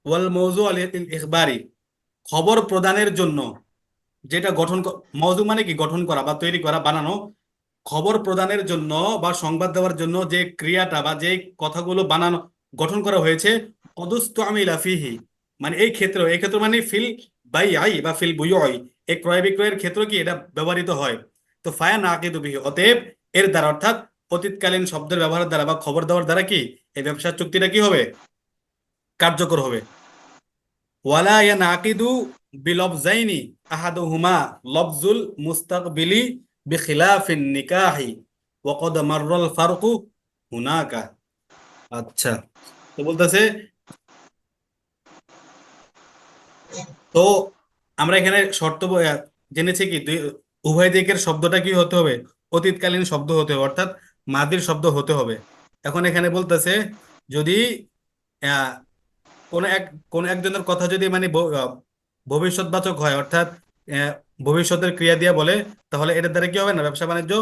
ওয়াল মৌজু আল ইখবারি, খবর প্রদানের জন্য যেটা মৌজু মানে কি, গঠন করা বা তৈরি করা, বানানো। খবর প্রদানের জন্য বা সংবাদ দেওয়ার জন্য যে ক্রিয়াটা বা যে কথাগুলো বানানো, গঠন করা হয়েছে, অদুস্তু আমি লাফিহি, মানে এই ক্ষেত্র মানে ফিল বাই আই বা ফিল বুই, এই ক্রয় বিক্রয়ের ক্ষেত্র কি এটা ব্যবহৃত হয়। তো ফায়া না আকিদু বিহি, অতএব এর দ্বারা অর্থাৎ অতীতকালীন শব্দের ব্যবহারের দ্বারা বা খবর দেওয়ার দ্বারা কি এই ব্যবসার চুক্তিটা কি হবে, কার্যকর হবে। ওয়ালা ইয়ানাকিদু বিলফজাইনি আহাদুহুমা লফজুল মুস্তাকবিলি বিখিলাফিন নিকাহি ওয়া ক্বাদ মাররাল ফারকু হুনাকা। আচ্ছা, তো বলতেছে, তো আমরা এখানে জেনেছি কি উভয় দিকের শব্দটা কি হতে হবে, অতীতকালীন শব্দ হতে হবে, অর্থাৎ মাদির শব্দ হতে হবে। এখন এখানে বলতেছে, যদি আহ, কোন এক কোন একজনের কথা যদি মানে ভবিষ্যৎবাচক হয়, অর্থাৎ আহ, ভবিষ্যতের ক্রিয়া দিয়ে বলে, তাহলে এটার দ্বারা কি হবে না, ব্যবসা বাণিজ্য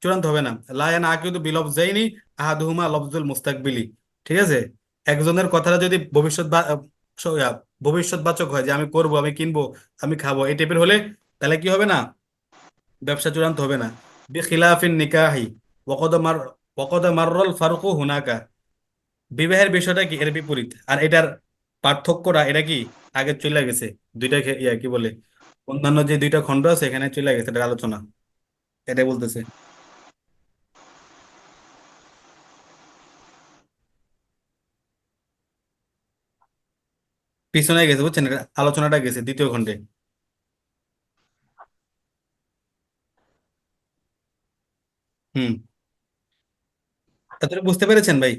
চূড়ান্ত হবে না। লায়ান আকিদু বিলফ জাইনি আহাদুহুমা লফজুল মুস্তাকবিলি। ঠিক আছে, একজনের কথাটা যদি ভবিষ্যৎবাচক হয়, যে আমি করব, আমি কিনবো, আমি খাবো, এই টাইপের হলে, তাহলে কি হবে না, ব্যবসা চূড়ান্ত হবে না। বিখিলাফিন নিকাহি ওয়াকদ মার ওয়াকদ মাররুল ফারুকু হুনাকা, বিবাহের বিষয়টা কি এর বিপরীত, আর এটার পার্থক্যটা এটা কি আগে চলে গেছে। দুইটা কি বলে, অন্যান্য যে দুইটা খণ্ড আছে এখানে চলে গেছে এটার আলোচনা, এটাই বলতেছে। পিছনে গেছে বুঝছেন, এটা আলোচনাটা গেছে দ্বিতীয় খণ্ডে। হুম, তাহলে বুঝতে পেরেছেন ভাই?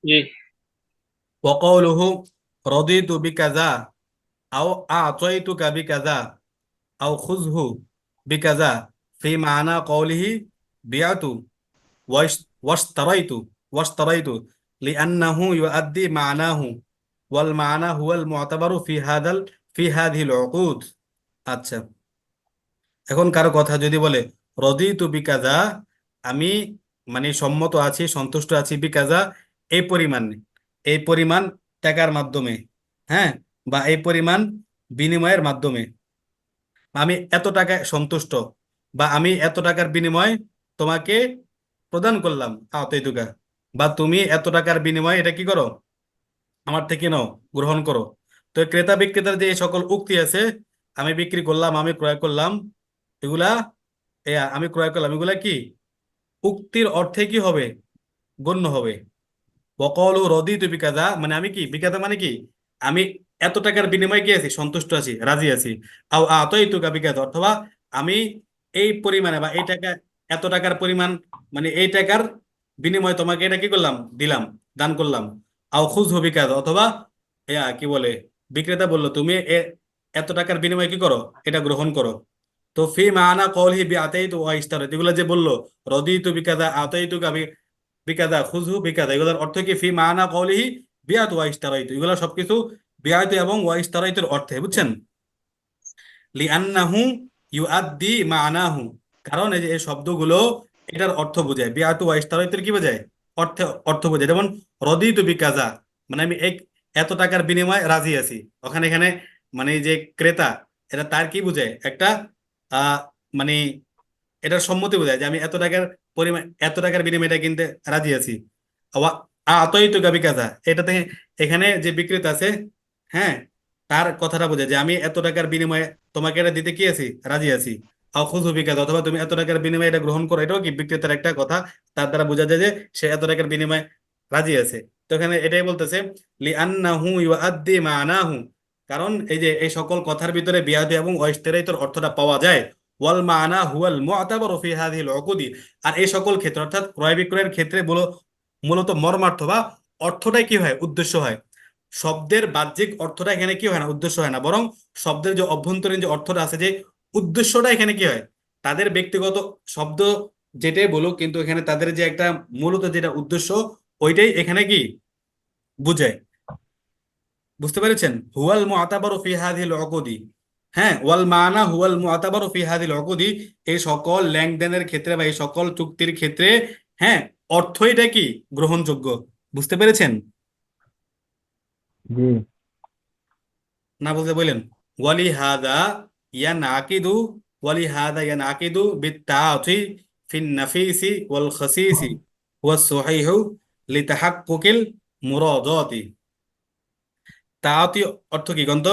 জি। ওয়াকাউলুহু রাদিতু বিকাযা আও আ'তাইতুকা বিকাযা আও খুযহু বিকাযা ফি মানা কওলিহি বিআতু ওয়াশতারাইতু ওয়াশতারাইতু লিআন্নাহু ইউআদ্দি মানাহু ওয়াল মানা হুয়াল মু'তাবারু ফি হাযিহিল উকুদ। আচ্ছা, এখন কারো কথা যদি বলে রদিতু বিকাজা, আমি মানে সম্মত আছি, সন্তুষ্ট আছি, বিকাজা এই পরিমাণ, এই পরিমাণ টাকার মাধ্যমে, হ্যাঁ, বা এই পরিমাণ বিনিময়ের মাধ্যমে, আমি এত টাকায় সন্তুষ্ট, বা আমি এত টাকার বিনিময় তোমাকে প্রদান করলাম আতইতুকা, বা তুমি এত টাকার বিনিময়ে এটা কি করো, আমার থেকে নাও, গ্রহণ করো। তো ক্রেতা বিক্রেতার যে এই সকল উক্তি আছে, আমি বিক্রি করলাম, আমি ক্রয় করলাম, এগুলা আমি ক্রয় করলাম, এগুলা কি উক্তির অর্থে কি হবে, গণ্য হবে। বকলু রদিতু বিকাজা, মানে আমি কি বিকাজা মানে কি, আমি এত টাকার বিনিময়ে কি আছি, সন্তুষ্ট আছি, রাজি আছি। আও আতাইতুকা বিকাজা, অথবা আমি এই পরিমাণে বা এই টাকা, এত টাকার পরিমাণ, মানে এই টাকার বিনিময়ে তোমাকে এটা কি করলাম, দিলাম, দান করলাম। আও খুযহু বিকাজা, অথবা কি বলে, বিক্রেতা বললো তুমি এত টাকার বিনিময়ে কি করো, এটা গ্রহণ করো। তো ফি মানা কওলিহি বিআতাইতু ওয়া ইশতারাত, এগুলো যে বললো রদিতু বিকাজা আতাইতু বিকাজা খুযহু বিকাজা, এগুলোর অর্থ কি ফি মানা কওলিহি বিআত ওয়া ইশতারাইতু, এগুলো সবকিছু বিআত এবং ওয়া ইশতারাইতুর অর্থে, বুঝছেন। লিআন্নাহু ইউআদ্দি মানাহু, কারণ এই যে এই শব্দগুলো এটার অর্থ বোঝায়, বিআত ওয়া ইশতারাইতুর কি বোঝায়, অর্থ অর্থ বোঝায়। যেমন রদিতু বিকাজা, মানে আমি এত টাকার বিনিময়ে রাজি আছি, ওখানে এখানে মানে এই যে ক্রেতা, এটা তার কি বোঝায়, একটা আহ মানে এটার সম্মতি বোঝায়, যে আমি এত টাকার বিনিময়ে এটা কিনতে রাজি আছি। আতই তো গাবি কাজা, এটাতে এখানে যে বিক্রেতা আছে, হ্যাঁ, তার কথাটা বোঝায় যে আমি এত টাকার বিনিময়ে তোমাকে এটা দিতে কি আছি, রাজি আছি। খুযহু বিকাজা, অথবা তুমি এত টাকার বিনিময়ে এটা গ্রহণ করো, এটাও কি বিক্রেতার একটা কথা, তার দ্বারা বোঝা যায় যে সে এত টাকার বিনিময়ে রাজি আছে। তো এখানে এটাই বলতেছে, লি আন্নাহু ইউআদ্দি মানাহু, কারণ এই যে এই সকল কথার ভিতরে বিয়াদু এবং অস্থায়িত্বের অর্থটা পাওয়া যায়। ওয়াল মানা হুয়াল মুআতাবারু ফি হাযিহিল উকুদি, আর এই সকল ক্ষেত্রে অর্থাৎ ক্রয় বিক্রয়ের ক্ষেত্রে মূলত মর্মার্থ বা অর্থটাই কি হয়, উদ্দেশ্য হয়। শব্দের বাহ্যিক অর্থটা এখানে কি হয় না, উদ্দেশ্য হয় না, বরং শব্দের যে অভ্যন্তরীণ যে অর্থটা আছে, যে উদ্দেশ্যটা এখানে কি হয়, তাদের ব্যক্তিগত শব্দ যেটাই বলুক, কিন্তু এখানে তাদের যে একটা মূলত যেটা উদ্দেশ্য, ওইটাই এখানে কি বুঝায়। বুঝতে পেরেছেন, হুয়াল মুআতাবারু ফি হাযিহিল উকুদি, হ্যাঁ, ওয়াল মানা হুয়াল মুআতাবারু ফি হাযিহিল উকুদি, এই সকল লেনদেনের ক্ষেত্রে বা এই সকল চুক্তির ক্ষেত্রে, হ্যাঁ, অর্থ এটা কি গ্রহণযোগ্য। বুঝতে পেরেছেন? জি। না বলতে বললেন ওয়ালি হাদা ইয়ান আকিদু, ওয়ালি হাদা ইয়ান আকিদু বিত্তাআতি ফিন নাফিসি ওয়াল খাসিসি ওয়াস সহিহু লিতাহাক্কুকিল মুরাদাতি। তাআতি অর্থ কি গন্ত?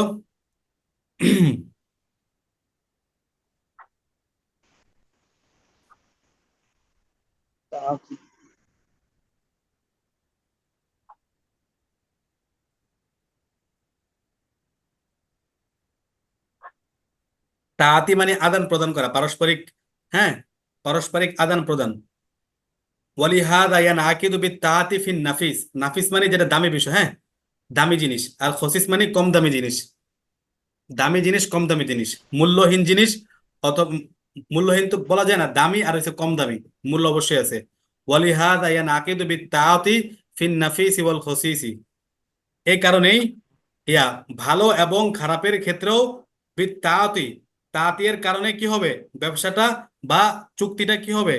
তাআতি মানে আদান প্রদান করা, পারস্পরিক। হ্যাঁ, পারস্পরিক আদান প্রদান। ওয়ালি হাদা ইয়ান আকিদু বিত্তাআতি ফিন নাফিস, নাফিস মানে যেটা দামি বিষয়, হ্যাঁ, দামি জিনিস। আর খসিস মানে কম দামি জিনিস। দামি জিনিস, কম দামি জিনিস, মূল্যহীন জিনিস। অত মূল্যহীন তো বলা যায় না, দামি আর হচ্ছে কম দামি, মূল্য অবশ্যই আছে। ওয়ালিহাদা ইয়ানাকিদু বিত্তাআতি ফিন নাফিসি ওয়াল খসিসি। এই কারণেই ইয়া ভালো এবং খারাপের ক্ষেত্রেও বিত্তাআতি, তাআতির কারণে কি হবে, ব্যবসাটা বা চুক্তিটা কি হবে,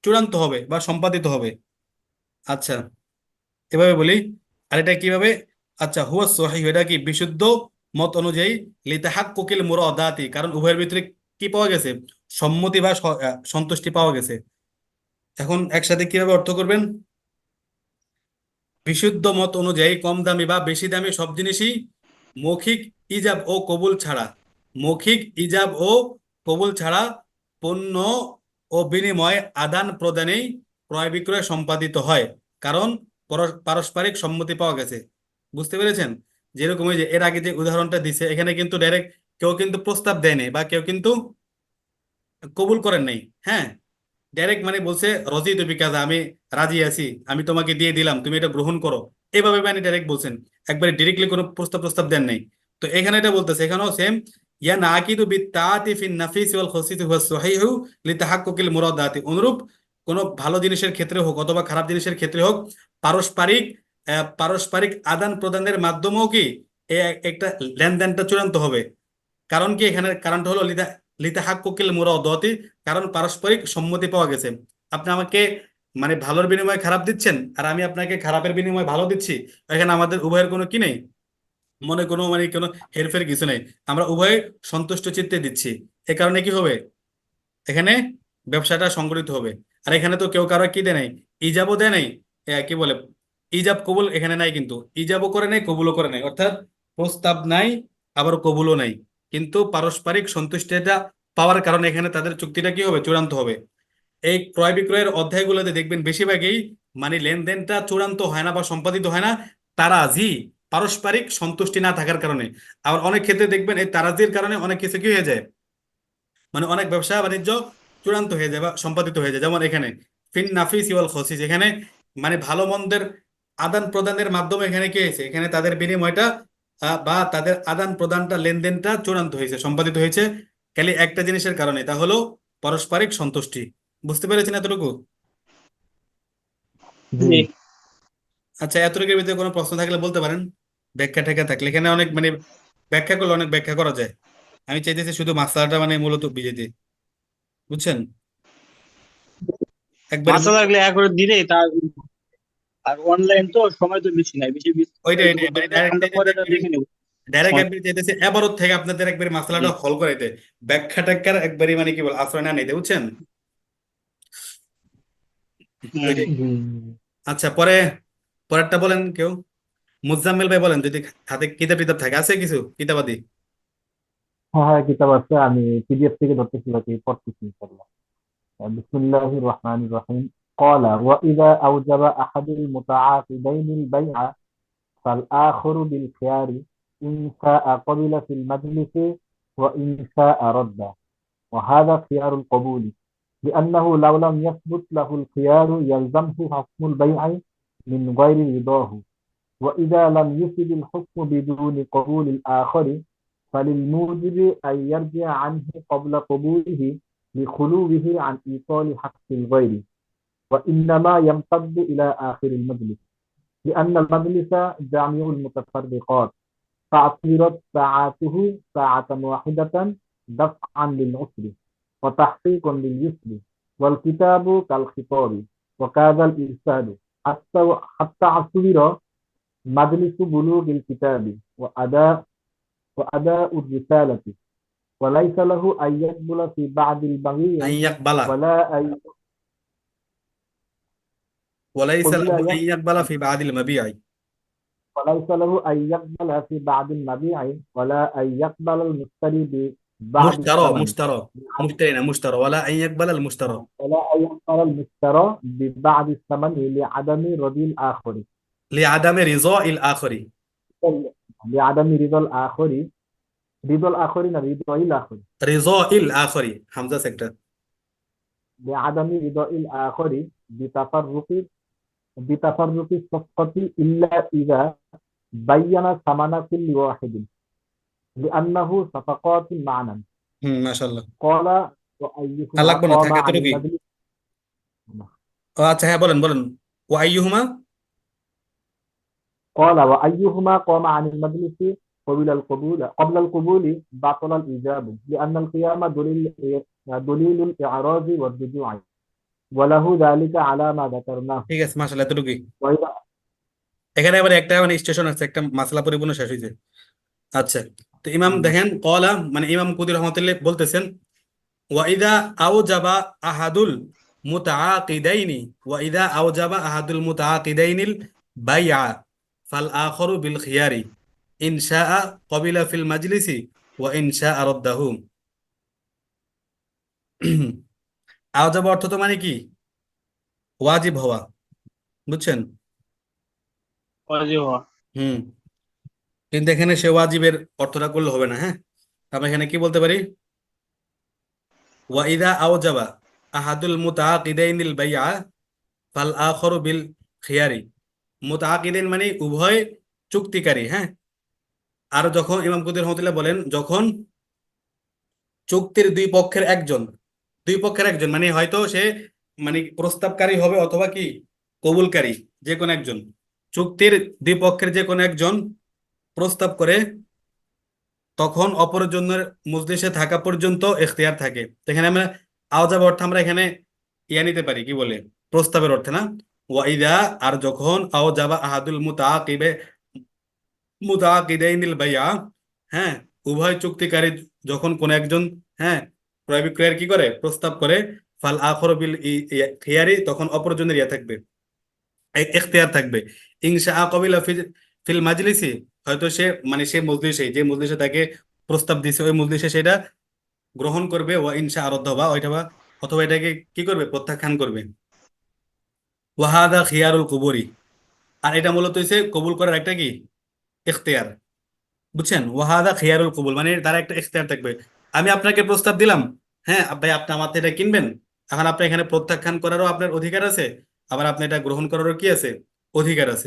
চূড়ান্ত হবে বা সম্পাদিত হবে। আচ্ছা, এভাবে বলি। আর এটা কিভাবে? আচ্ছা, হুয়া সহিহ, এটা কি বিশুদ্ধ মত অনুযায়ী, লিতাহাক্কুকিল মুরাদাতি, কারণ উভয়ের ভিতরে কি পাওয়া গেছে, সম্মতি বা সন্তুষ্টি পাওয়া গেছে। এখন একসাথে কিভাবে অর্থ করবেন? বিশুদ্ধ মত অনুযায়ী কম দামি বা বেশি দামি সব জিনিসই মৌখিক ইজাব ও কবুল ছাড়া, মৌখিক ইজাব ও কবুল ছাড়া পণ্য ও বিনিময় আদান প্রদানেই ক্রয় বিক্রয় সম্পাদিত হয়, কারণ পারস্পরিক সম্মতি পাওয়া গেছে। বুঝতে পেরেছেন? যেরকম ওই যে এর আগে যে উদাহরণটা দিছে, এখানে কিন্তু ডাইরেক্ট কেউ কিন্তু প্রস্তাব দেয়নি বা কেউ কিন্তু কবুল করেন নাই। হ্যাঁ, ডাইরেক্ট মানে বলছে রজি তুমি কাজা, আমি রাজি আছি, আমি তোমাকে দিয়ে দিলাম, তুমি এটা গ্রহণ করো। এভাবে মানে ডাইরেক্ট বলছেন, একবারে ডিরেক্টলি কোনো প্রস্তাব প্রস্তাব দেন নাই। তো এখানে এটা বলতেছে, এখানেও সেম, ইয়া নাকিদু বিত্তাআতি ফিন নাফিসি ওয়াল খসিসি হুয়া সহিহু লিতাহাক্কুকিল মুরাদাতি। অনুরূপ কোনো ভালো জিনিসের ক্ষেত্রে হোক অথবা খারাপ জিনিসের ক্ষেত্রে হোক, পারস্পরিক পারস্পরিক আদান প্রদানের মাধ্যমেও কি একটা লেনদেনটা চূড়ান্ত হবে। কারণ কি, এখানে কারণটা হলো লিতাহাক্কুকিল মুরাদাতি, কারণ পারস্পরিক সম্মতি পাওয়া গেছে। আপনি আমাকে মানে ভালোর বিনিময়ে খারাপ দিচ্ছেন, আর আমি আপনাকে খারাপের বিনিময়ে ভালো দিচ্ছি। এখানে আমাদের উভয়ের কোনো কি নেই, মনে কোনো মানে কোনো হেরফের কিছু নেই। আমরা উভয়ে সন্তুষ্ট চিত্তে দিচ্ছি। এ কারণে কি হবে, এখানে ব্যবসাটা সংগঠিত হবে। আর এখানে তো কেউ কারো কি দেয় নাই, ইজাবও দেয় নাই, কি বলে, ইজাব কবুল এখানে নাই, কিন্তু ইজাবও করে নাই, কবুলও করে নাই, অর্থাৎ প্রস্তাব নাই, আবার কবুলও নাই। কিন্তু পারস্পরিক সন্তুষ্টিটা পাওয়ার কারণে এখানে তাদের চুক্তিটা কি হবে, চূড়ান্ত হবে। এই ক্রয় বিক্রয়ের অধ্যায়গুলোতে দেখবেন বেশিরভাগই মানে লেনদেনটা চূড়ান্ত হয় না বা সম্পাদিত হয় না তারাজি, পারস্পরিক সন্তুষ্টি না থাকার কারণে। আবার অনেক ক্ষেত্রে দেখবেন এই তারাজির কারণে অনেক কিছু কি হয়ে যায়, মানে অনেক ব্যবসা বাণিজ্য চূড়ান্ত হয়ে যায় বা সম্পাদিত হয়ে যায়। যেমন এখানে ফিন নাফিস ওয়াল খসিস, এখানে মানে ভালো মন্দের আদান প্রদানের মাধ্যমে এখানে কি হয়েছে, এখানে তাদের বিনিময়টা বা তাদের আদান প্রদানটা, লেনদেনটা চূড়ান্ত হয়েছে, সম্পাদিত হয়েছে খালি একটা জিনিসের কারণে, তা হলো পারস্পরিক সন্তুষ্টি। বুঝতে পেরেছেন এতটুকু? জি। হুম। আচ্ছা, এতটুকুর ভিতরে কোনো প্রশ্ন থাকলে বলতে পারেন। ব্যাখ্যা ট্যাখ্যা থাকলে এখানে অনেক মানে ব্যাখ্যা করলে অনেক ব্যাখ্যা করা যায়। আমি চাইতেছি শুধু মাসালাটা মানে মূলত বুঝিয়ে দিই। বুঝছেন? একবারে মাসা লাগলে এক করে দিলেই তার। আর অনলাইন তো সময় তো বেশি নাই, বেশি ওইটা বিস্তারিত ওইটাই করতে মানে হলে ডাইরেক্ট আমরা চাইতেছে পরে একবারে, দেখে নেব। ডাইরেক্ট সময়। একবারে চাইতেছে এবারত থেকে আপনাদের একবারে জি। মাসালাটা হল করাইতে, ব্যাখ্যা ট্যাখ্যার একবারে মানে কি বল আশ্রয় না নিতে। বুঝছেন? হুম। ওইটাই। জি। আচ্ছা, পরে পরেরটা বলেন কেউ। মুজাম্মেল ভাই বলেন, যদি হাতে কিতাব টিতাব থাকে, আছে কিছু কিতাবাদি? হ্যাঁ হ্যাঁ, কিতাব আছে, আমি পিডিএফ থেকে ধরতেছি বাকি পড়তেছি ইনশাআল্লাহ। বিসমিল্লাহির রহমানির রহিম। قال وإذا أوجب أحد المتعاقدين البيع فالآخر بالخيار، إن شاء قبل في المجلس وإن شاء رد. وهذا خيار القبول، لأنه لو لم يثبت له الخيار يلزمه حكم البيع من غير رضاه. وإذا لم يفد الحكم بدون قبول الآخر فللموجب أن يرجع عنه قبل قبوله لخلوه عن إيصال حق الغير، وإنما يمتد إلى آخر المجلس، لأن المجلس جامع المتفرقات، فاعتبرت ساعاته ساعة واحدة دفعا للعسر وتحقيقا لليسر، والكتاب كالخطاب وكذا الإرسال، حتى اعتبر মাজলিসু বুলুগিল কিতাবি ওয়া আদা আদাউর রিসালাতি ওয়া লাইসা লাহু আন ইয়াকবুলা ফি বা'দিল বাগীই আইয়াকবালা ওয়ালা আন ওয়ালাইসা লাহু কুল্লা আইয়াকবালা ফি বাদিল মাবিআই وليس له أن يقبل في بعض المبيع ولا أن يقبل المشتري ببعض মুশতারা الثمن মুশতারা মুশতারি না মুশতারা ওয়ালা আইয়াকবালা আল মুশতারা ولا أن يقبل المشترى ببعض الثمن لعدم رضي الآخر লিআদামে রিযাইল আখরি لعدم رضا الآخر رضا الآخرين رضا الآخر রিযাইল আখরি হামজা সেক্টর لعدم رضا الآخر بتفرق بتفرق الصفقة إلا إذا بين ثمن كل واحد لأنه صفقات معنى মাশাআল্লাহ قال আর وأيهما লাগবে না قام থাকে عن এতটুকুই المجلس ও আচ্ছা হ্যাঁ বলেন বলেন ওয়া আইয়ুহুমা قال وأيهما قام عن المجلس قبل القبول بطل الإجاب لأن القيام دليل الإعراض والرجوع وله ذلك على ما ذكرناه ঠিক আছে মাশাআল্লাহ এতটুকুই وإذا এখানে আবার একটা মানে স্টেশন আছে একটা মাসলা পরিপূর্ণ শেষ হয়েছে আচ্ছা তো ইমাম দেখেন কলা মানে ইমাম কুদি রহমতুল্লাহ বলতেছেন ওয়াইদা আওজাবা আহাদুল মুতাআকিদাইনি ওয়াইদা আওজাবা আহাদুল মুতাআকিদাইনিল বাইআ ফাল আখরু বিল খিয়ারি ইন শাআ ক্বাবিলা ফিল মাজলিসি ওয়া ইন শাআ রাদ্দাহু আওজাবা অর্থ তো মানে কি ওয়াজিব হওয়া বুঝছেন ওয়াজিব হওয়া। হুম কিন্তু এখানে সে ওয়াজিবের অর্থটা করলে হবে না হ্যাঁ আমরা এখানে কি বলতে পারি ওয়াইদা আওজাবা আহাদুল মুতাআকিদাইনিল বাইআ ফাল আখরু বিল খিয়ারি মুতাআকিদাইন মানে উভয় চুক্তিকারী হ্যাঁ আর যখন ইমাম কুতুবী রহমাতুল্লাহ বলেন যখন চুক্তির দুই পক্ষের একজন মানে হয়তো সে মানে প্রস্তাবকারী হবে অথবা কি কবুলকারী যে কোনো একজন চুক্তির দুই পক্ষের যে কোনো একজন প্রস্তাব করে তখন অপরজনের মজলিসে থাকা পর্যন্ত ইখতিয়ার থাকে তো এখানে আমরা আওজাব অর্থ আমরা এখানে ইয়া নিতে পারি কি বলে প্রস্তাবের অর্থে না ওয়াইদা আর যখন আওজাবা আহাদুল মুতাআকিদাইনিল বাইআ হ্যাঁ উভয় চুক্তিকারী যখন কোন একজন হ্যাঁ ক্রয় বিক্রয়ের কি করে প্রস্তাব করে ফাল আখর বিল খিয়ারি তখন অপরজনের ইয়া থাকবে ইখতিয়ার থাকবে ইনশা কবিলা ফিল মাজলিসি হয়তো সে মানে সে মজলিসে যে মজলিসে তাকে প্রস্তাব দিছে ওই মজলিসে সেটা গ্রহণ করবে ওয়া ইনশা আরদ্দ বা ওইটা বা অথবা এটাকে কি করবে প্রত্যাখ্যান করবে ওয়াহাদা খিয়ারুল কুবুরি আর এটা মূলত হচ্ছে কবুল করার একটা কি ইখতিয়ার বুঝছেন ওয়াহাদা খিয়ারুল কবুল মানে তার একটা ইখতিয়ার থাকবে আমি আপনাকে প্রস্তাব দিলাম হ্যাঁ ভাই আপনি আমার থেকে এটা কিনবেন এখন আপনি এখানে প্রত্যাখ্যান করারও আপনার অধিকার আছে আবার আপনি এটা গ্রহণ করারও কি আছে অধিকার আছে